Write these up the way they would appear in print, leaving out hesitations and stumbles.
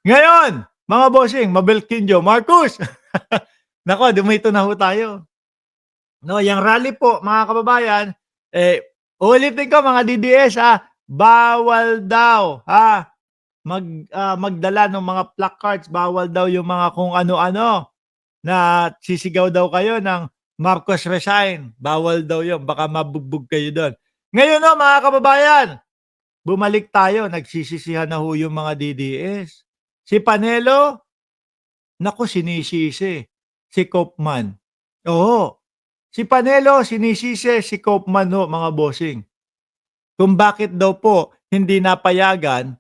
Ngayon, mga bossing, Mabelkinjo, Marcos. Naku, dumito na ho tayo. No, yang rally po mga kababayan, eh, uulitin ko mga DDS bawal daw magdala ng mga placards, bawal daw yung mga kung ano-ano na sisigaw daw kayo ng Marcos resign, bawal daw yun, baka mabugbog kayo dun. Ngayon 'no mga kababayan, bumalik tayo, nagsisisihan na ho yung mga DDS. Si Panelo, naku sinisisi, si Koopman. Oo. Si Panelo sinisisi si Koopman ho mga bossing, kung bakit daw po hindi napayagan,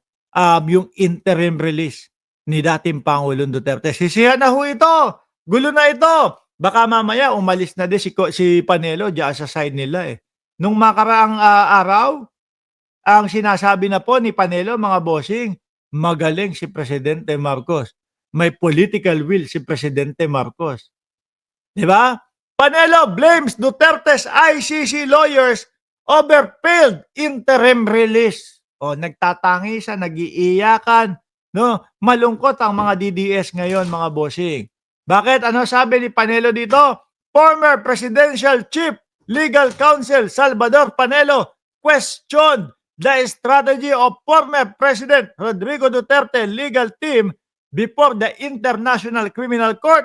yung interim release ni dating Pangulong Duterte. Sisihan na ho ito, gulo na ito. Baka mamaya umalis na din si Panelo diyan sa side nila, eh. Nung makaraang, araw, ang sinasabi na po ni Panelo mga bossing, magaling si Presidente Marcos. May political will si Presidente Marcos. 'Di ba? Panelo blames Duterte's ICC lawyers over failed interim release. O nagtatangisan, nag-iiyakan, no? Malungkot ang mga DDS ngayon, mga bossing. Bakit? Ano sabi ni Panelo dito? Former Presidential Chief Legal Counsel Salvador Panelo questioned the strategy of former President Rodrigo Duterte legal team before the International Criminal Court,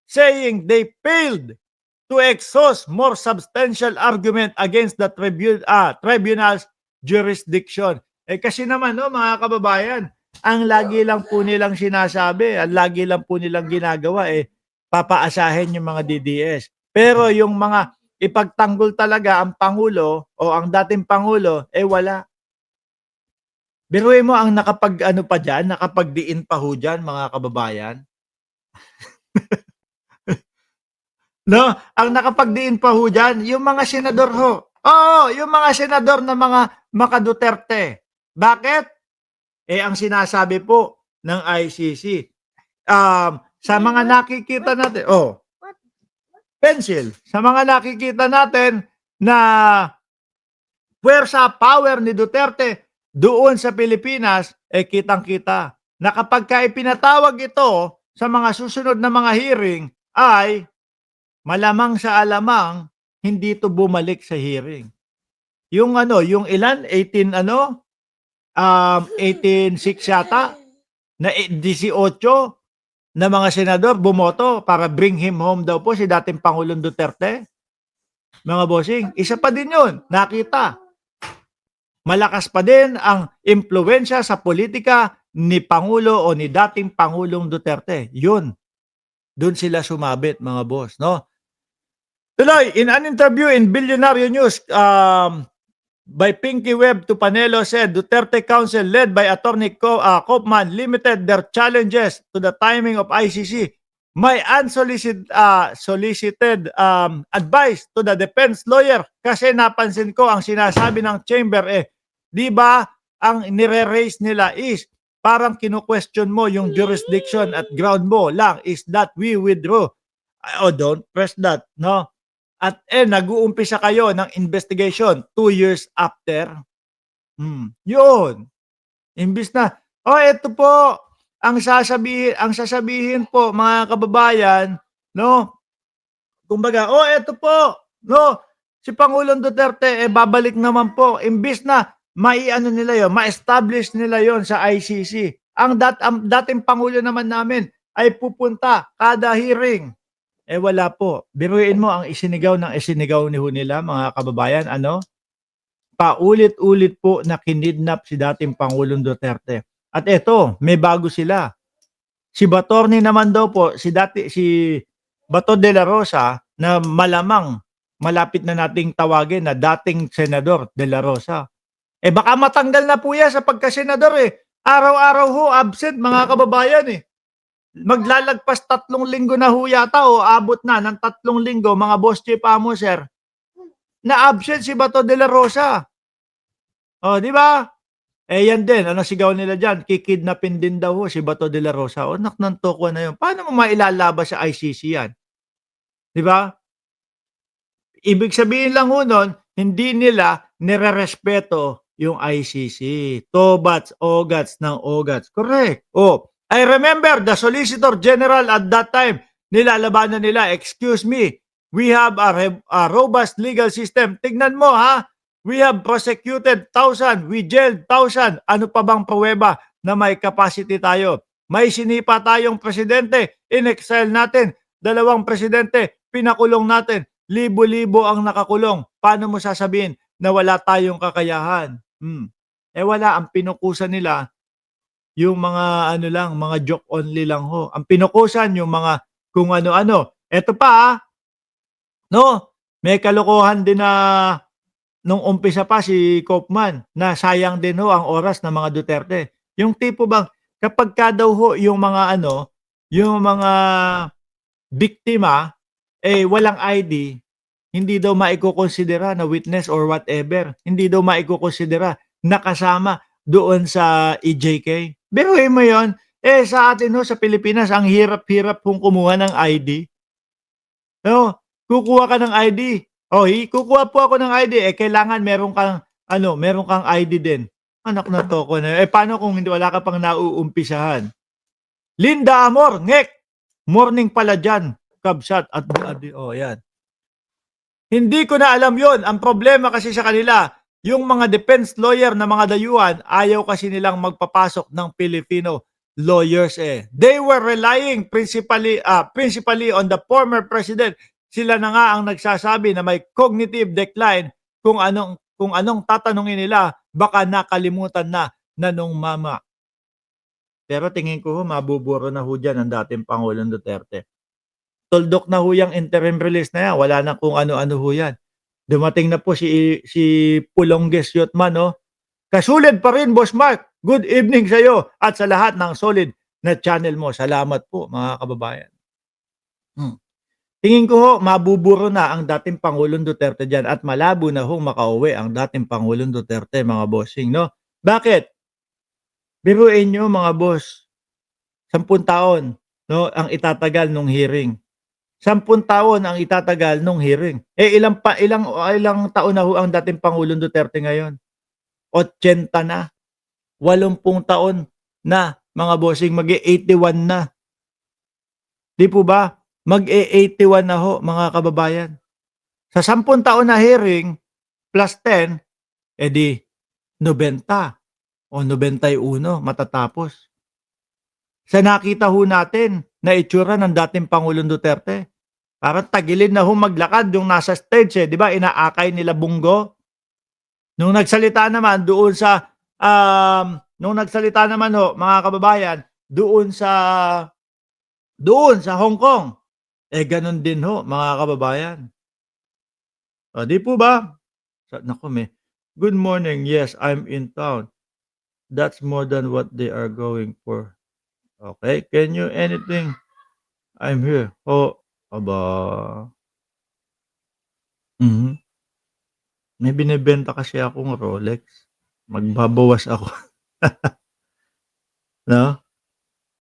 saying they failed to exhaust more substantial argument against the tribunal's jurisdiction. Eh kasi naman no mga kababayan, ang lagi lang po nilang sinasabi, ang lagi lang po nilang ginagawa papaasahin yung mga DDS. Pero yung mga ipagtanggol talaga ang Pangulo o ang dating Pangulo, wala. Biruin mo ang nakapag-ano pa dyan, nakapagdiin pa ho dyan, mga kababayan. No, ang nakapagdiin pa ho diyan, yung mga senador ho. Oo, yung mga senador na mga maka-Duterte. Bakit? Ang sinasabi po ng ICC, sa mga nakikita natin, pencil, sa mga nakikita natin na puwersa, power ni Duterte doon sa Pilipinas, kitang-kita na kapagka ipinatawag ito sa mga susunod na mga hearing ay malamang sa alamang hindi 'to bumalik sa hearing. Yung yung ilan 18-6 yata na 18 na mga senador bumoto para bring him home daw po si dating Pangulong Duterte. Mga bossing, isa pa din 'yun, nakita. Malakas pa din ang impluwensya sa politika ni Pangulo o ni dating Pangulong Duterte. 'Yun, doon sila sumabit mga boss, no? Tuloy, in an interview in Billionaire News, by Pinky Webb to Panelo said Duterte Council led by Attorney Koopman limited their challenges to the timing of ICC. My solicited advice to the defense lawyer kasi napansin ko ang sinasabi ng chamber di ba ang nire-raise nila is parang kinu-question mo yung jurisdiction at ground mo lang is that we withdraw. Don't press that, no? At nag-uumpisa kayo ng investigation 2 years after. Yun. Imbis na, eto po ang sasabihin po mga kababayan, no? Kumbaga, eto po, no? Si Pangulong Duterte babalik naman po imbis na maiano nila yon, ma-establish nila yon sa ICC. Ang dating pangulo naman namin ay pupunta kada hearing. Wala po. Biruin mo ang isinigaw ni nila mga kababayan, paulit-ulit po na kinidnap si dating Pangulong Duterte. At eto, may bago sila. Si Batorni naman daw po, si Bato de la Rosa na malamang malapit na nating tawagin na dating Senador de la Rosa. Baka matanggal na po yan sa pagka-senador Araw-araw ho absent mga kababayan Maglalagpas 3 linggo na ho yata o abot na ng 3 linggo mga boss chief amo sir na absent si Bato de la Rosa. Di ba? Yan din, ano sigaw nila dyan? Kikidnapin din daw ho si Bato de la Rosa. Nak ng toko na yun. Paano mo mailalabas sa ICC yan? Di ba? Ibig sabihin lang ho nun, hindi nila nire-respeto yung ICC. Tobats, ogats ng ogats. Correct. I remember the Solicitor General at that time, nilalabanan nila, excuse me, we have a robust legal system. Tignan mo ha, we have prosecuted 1,000, we jailed 1,000. Ano pa bang pruweba na may capacity tayo? May sinipa tayong presidente, in-exile natin. 2 presidente, pinakulong natin. Libo-libo ang nakakulong. Paano mo sasabihin na wala tayong kakayahan? Eh wala, ang pinukusan nila yung mga ano lang, mga joke only lang ho. Ang pinukusan yung mga kung ano-ano. Eto pa no, may kalokohan din na nung umpisa pa si Koopman na sayang din ho ang oras ng mga Duterte. Yung tipo bang kapagka daw ho yung mga ano, yung mga biktima, eh walang ID, hindi daw maikokonsidera na witness or whatever. Hindi daw maikokonsidera na kasama doon sa EJK. Biruin mo yon. Eh sa atin ho sa Pilipinas, ang hirap-hirap kung kumuha ng ID. No, kukuha ka ng ID. Oh, kukuha po ako ng ID. Eh kailangan meron kang ano, meron kang ID din. Anak na toko na. Eh paano kung hindi wala ka pang nauumpisahan? Linda Amor, ngek. Morning pala dyan. Kabsat at oh, yan. Hindi ko na alam yon. Ang problema kasi sa kanila, yung mga defense lawyer na mga dayuhan, ayaw kasi nilang magpapasok ng Filipino lawyers eh. They were relying principally on the former president. Sila na nga ang nagsasabi na may cognitive decline kung anong tatanungin nila, baka nakalimutan na nung mama. Pero tingin ko mabuburo na ho dyan ang dating Pangulong Duterte. Tuldok na ho yung interim release na yan. Wala na kung ano-ano ho yan. Dumating na po si Pulongges Yotman, no? Kasulid pa rin, Boss Mark. Good evening sa iyo at sa lahat ng solid na channel mo. Salamat po, mga kababayan. Tingin ko ho, mabuburo na ang dating Pangulong Duterte dyan at malabo na hong makauwi ang dating Pangulong Duterte, mga bossing, no? Bakit? Biruin nyo, mga boss, 10 taon, no, ang itatagal nung hearing. 10 taon ang itatagal nung hearing. Eh ilang taon na ho ang dating Pangulong Duterte ngayon? 80 na. 80 taon na, mga bossing, mag-81 na. Di po ba? Mag-81 na ho, mga kababayan. Sa 10 taon na hearing, plus 10, edi 90 o 91 matatapos. Sa nakita ho natin na itsura ng dating Pangulong Duterte, parang tagilid na ho maglakad yung nasa stage eh. Di ba? Inaakay nila Bungo. Nung nagsalita naman doon sa, mga kababayan, doon sa Hong Kong, eh ganun din ho, mga kababayan. O, di po ba? Naku, good morning. Yes, I'm in town. That's more than what they are going for. Okay, can you anything? I'm here. Oh, aba. May binebenta kasi akong Rolex. Magbabawas ako. No?